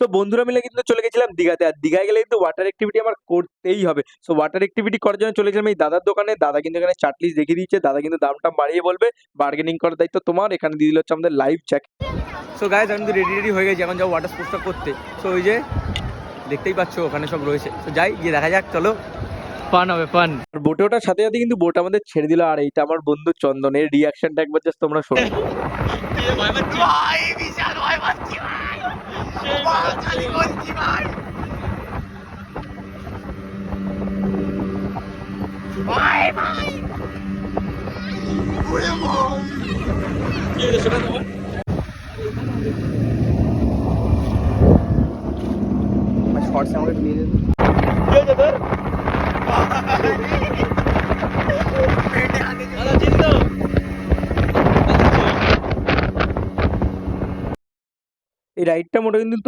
So বন্ধুরা মিলে কিন্তু চলে গেছিলাম দীঘাতে। আর দীঘায় গেলে কিন্তু ওয়াটার অ্যাক্টিভিটি আমার করতেই হবে। সো ওয়াটার অ্যাক্টিভিটি করার জন্য চলে গেছিলাম এই দাদার দোকানে। দাদা কিন্তু এখানে চার্ট লিস্ট দেখিয়ে দিয়েছে। দাদা কিন্তু দাম-টাম বাড়িয়ে বলবে। বার্গেনিং করার দায়িত্ব তোমার। এখানে দিয়ে দিল হচ্ছে আমাদের লাইফ জ্যাকেট। সো গাইস আমি কিন্তু রেডি হয়ে গেছি। এখন যাবো ওয়াটার স্পোর্টসটা করতে। সো ওই যে দেখতেই পাচ্ছ ওখানে সব রয়েছে। তো যাই গিয়ে দেখা যাক, চলো। ফান হবে, ফান। আর বোটে ওঠার সাথে সাথে কিন্তু বোট আমাদের ছেড়ে দিল। আর এইটা আমার বন্ধু চন্দন, এর রিঅ্যাকশনটা একবার জাস্ট তোমরা শোনো। শর্টস আমাকে নিয়ে যেতে কি হয়েছে তোর? এই রাইডটা মোটামুটি কিন্তু